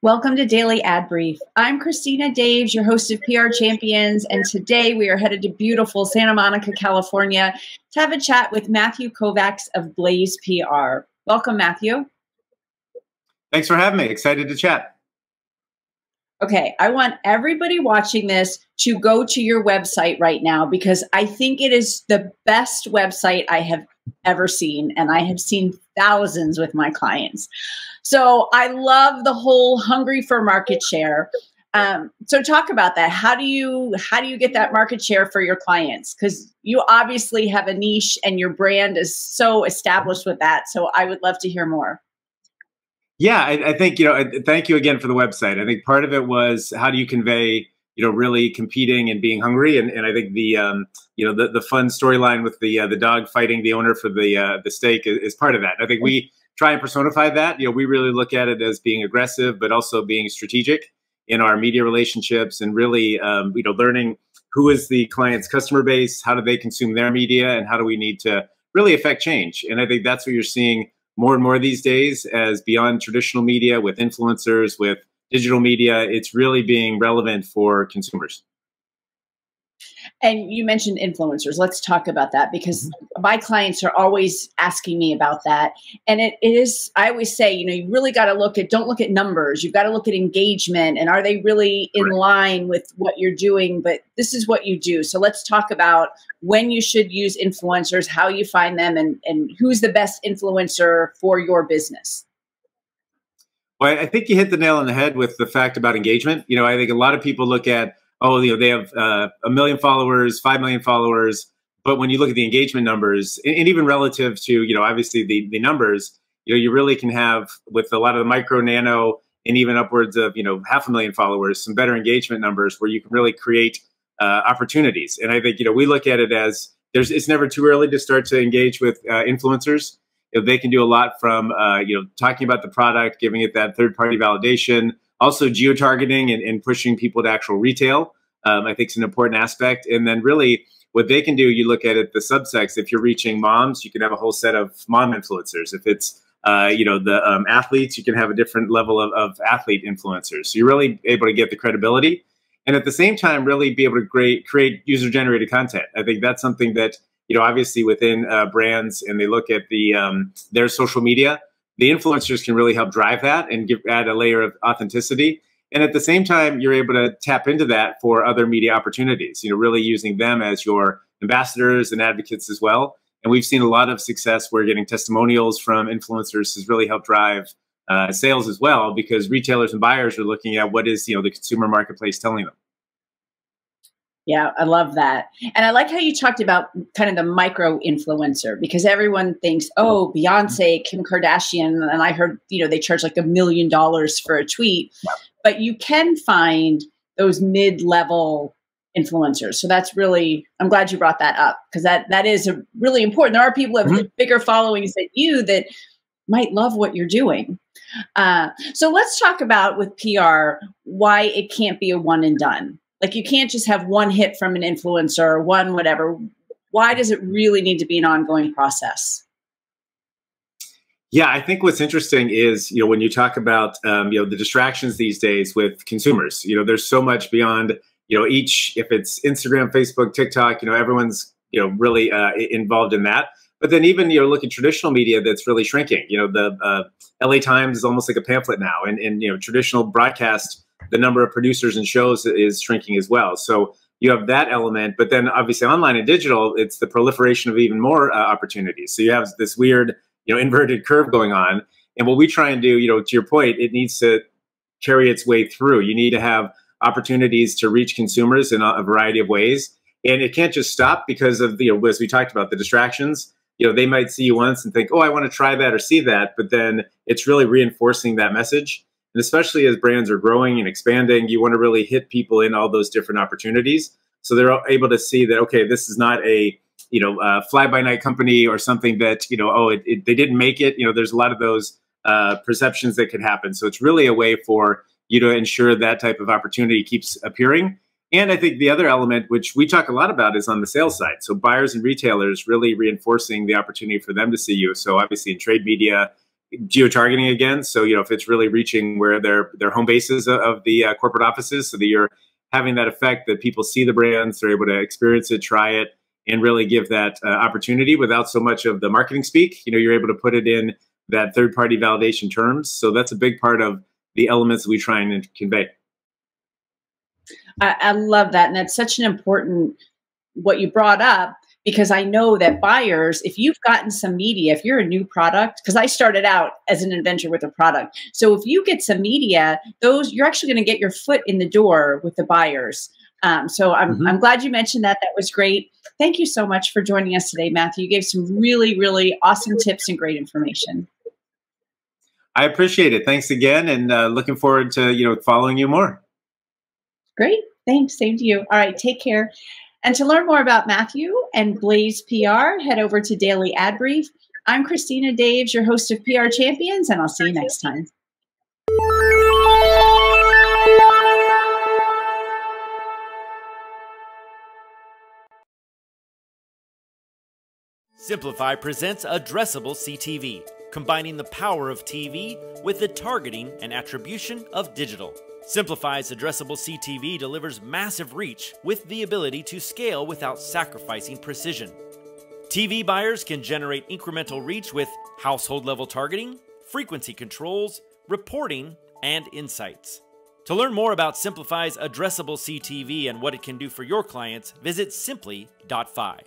Welcome to Daily Ad Brief. I'm Christina Daves, your host of PR Champions, and today we are headed to beautiful Santa Monica, California to have a chat with Matthew Kovacs of Blaze PR. Welcome, Matthew. Thanks for having me. Excited to chat. Okay, I want everybody watching this to go to your website right now because I think it is the best website I have ever seen, and I have seen thousands with my clients. So I love the whole hungry for market share. So talk about that. How do you get that market share for your clients? Because you obviously have a niche and your brand is so established with that. So I would love to hear more. Yeah, I think, thank you again for the website. I think part of it was how do you convey, really competing and being hungry. And I think the fun storyline with the dog fighting the owner for the steak is part of that. I think we try and personify that. We really look at it as being aggressive, but also being strategic in our media relationships and really, learning who is the client's customer base, how do they consume their media, and how do we need to really affect change. And I think that's what you're seeing more and more these days as beyond traditional media with influencers, with digital media, it's really being relevant for consumers. And you mentioned influencers. Let's talk about that because my clients are always asking me about that. And it is, I always say, you really got to don't look at numbers. You've got to look at engagement and are they really in line with what you're doing? But this is what you do. So let's talk about when you should use influencers, how you find them, and who's the best influencer for your business. Well, I think you hit the nail on the head with the fact about engagement. I think a lot of people look at, they have 1 million followers, 5 million followers. But when you look at the engagement numbers, and even relative to, obviously the numbers, you really can have with a lot of the micro, nano, and even upwards of, 500,000 followers, some better engagement numbers where you can really create opportunities. And I think, we look at it as it's never too early to start to engage with influencers. They can do a lot from, talking about the product, giving it that third-party validation, also geo-targeting and pushing people to actual retail. I think is an important aspect. And then really what they can do, you look at it, the subsects, if you're reaching moms, you can have a whole set of mom influencers. If it's, the athletes, you can have a different level of athlete influencers. So you're really able to get the credibility. And at the same time, really be able to create user-generated content. I think that's something that, obviously within brands and they look at their social media, the influencers can really help drive that and add a layer of authenticity. And at the same time, you're able to tap into that for other media opportunities, really using them as your ambassadors and advocates as well. And we've seen a lot of success where getting testimonials from influencers has really helped drive sales as well, because retailers and buyers are looking at what is, the consumer marketplace telling them. Yeah, I love that. And I like how you talked about kind of the micro influencer, because everyone thinks, oh, Beyonce, Kim Kardashian, and I heard, they charge like $1 million for a tweet, but you can find those mid-level influencers. So that's really, I'm glad you brought that up because that is really important. There are people who have bigger followings than you that might love what you're doing. So let's talk about with PR, why it can't be a one and done. Like you can't just have one hit from an influencer or one whatever. Why does it really need to be an ongoing process? Yeah, I think what's interesting is, when you talk about, the distractions these days with consumers, there's so much beyond, if it's Instagram, Facebook, TikTok, everyone's, really involved in that. But then even, look at traditional media that's really shrinking. The LA Times is almost like a pamphlet now. And traditional broadcast, the number of producers and shows is shrinking as well. So you have that element, but then obviously online and digital, it's the proliferation of even more opportunities. So you have this weird, inverted curve going on. And what we try and do, to your point, it needs to carry its way through. You need to have opportunities to reach consumers in a variety of ways. And it can't just stop because of, as we talked about, the distractions. They might see you once and think, oh, I want to try that or see that. But then it's really reinforcing that message. And especially as brands are growing and expanding, you want to really hit people in all those different opportunities. So they're able to see that, okay, this is not a, fly-by-night company or something that, they didn't make it. There's a lot of those perceptions that could happen. So it's really a way for you to ensure that type of opportunity keeps appearing. And I think the other element, which we talk a lot about, is on the sales side. So buyers and retailers really reinforcing the opportunity for them to see you. So obviously in trade media, geo-targeting again. So, if it's really reaching where their home bases of the corporate offices, so that you're having that effect that people see the brands, they're able to experience it, try it, and really give that opportunity without so much of the marketing speak. You're able to put it in that third-party validation terms. So that's a big part of the elements that we try and convey. I love that. And that's such an important, what you brought up, because I know that buyers, if you've gotten some media, if you're a new product, because I started out as an inventor with a product. So if you get some media, you're actually going to get your foot in the door with the buyers. So I'm glad you mentioned that. That was great. Thank you so much for joining us today, Matthew. You gave some really, really awesome tips and great information. I appreciate it. Thanks again. And looking forward to, following you more. Great. Thanks. Same to you. All right. Take care. And to learn more about Matthew and Blaze PR, head over to Daily Ad Brief. I'm Christina Daves, your host of PR Champions, and I'll see you next time. Simplify presents Addressable CTV, combining the power of TV with the targeting and attribution of digital. Simplify's Addressable CTV delivers massive reach with the ability to scale without sacrificing precision. TV buyers can generate incremental reach with household-level targeting, frequency controls, reporting, and insights. To learn more about Simplify's Addressable CTV and what it can do for your clients, visit simply.fi.